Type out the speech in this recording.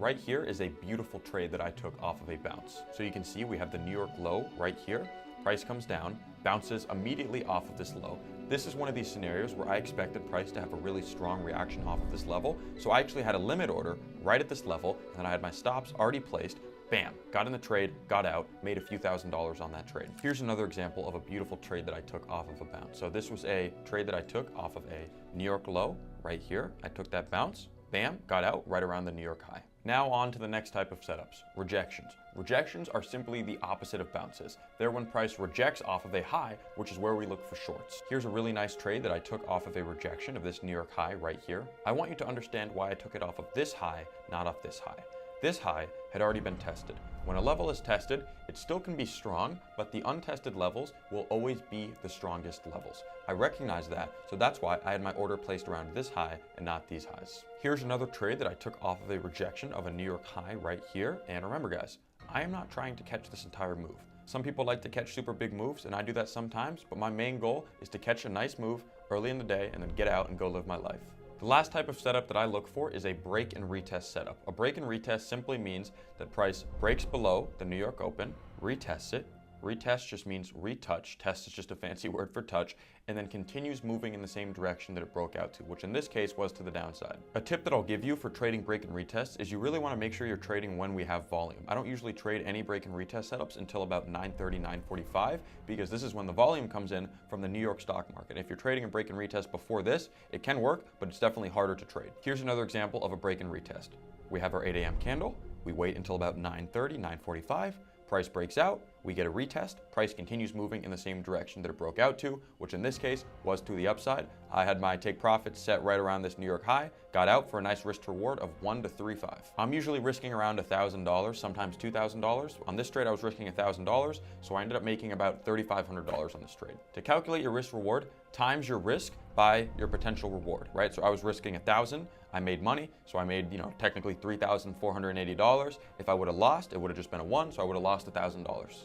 right here is a beautiful trade that I took off of a bounce. So you can see we have the New York low right here. Price comes down, bounces immediately off of this low. This is one of these scenarios where I expected price to have a really strong reaction off of this level. So I actually had a limit order right at this level, and then I had my stops already placed. Bam, got in the trade, got out, made a few $1,000s on that trade. Here's another example of a beautiful trade that I took off of a bounce. So this was a trade that I took off of a New York low right here. I took that bounce, bam, got out right around the New York high. Now on to the next type of setups, rejections. Rejections are simply the opposite of bounces. They're when price rejects off of a high, which is where we look for shorts. Here's a really nice trade that I took off of a rejection of this New York high right here. I want you to understand why I took it off of this high, not off this high. This high had already been tested. When a level is tested, it still can be strong, but the untested levels will always be the strongest levels. I recognize that, so that's why I had my order placed around this high and not these highs. Here's another trade that I took off of a rejection of a New York high right here. And remember guys, I am not trying to catch this entire move. Some people like to catch super big moves, and I do that sometimes, but my main goal is to catch a nice move early in the day and then get out and go live my life. The last type of setup that I look for is a break and retest setup. A break and retest simply means that price breaks below the New York Open, retests it. Retest just means retouch. Test is just a fancy word for touch, and then continues moving in the same direction that it broke out to, which in this case was to the downside. A tip that I'll give you for trading break and retests is you really want to make sure you're trading when we have volume. I don't usually trade any break and retest setups until about 9:30, 9:45, because this is when the volume comes in from the New York stock market. If you're trading a break and retest before this, it can work, but it's definitely harder to trade. Here's another example of a break and retest. We have our 8 a.m. candle. We wait until about 9:30, 9:45. Price breaks out, we get a retest, price continues moving in the same direction that it broke out to, which in this case was to the upside. I had my take profit set right around this New York high, got out for a nice risk to reward of 1 to 3.5. I'm usually risking around $1,000, sometimes $2,000. On this trade I was risking $1,000, so I ended up making about $3,500 on this trade. To calculate your risk reward, times your risk by your potential reward, right? So I was risking 1,000, I made money, so I made, technically $3,480. If I would have lost, it would have just been a 1, so I would have lost $1,000.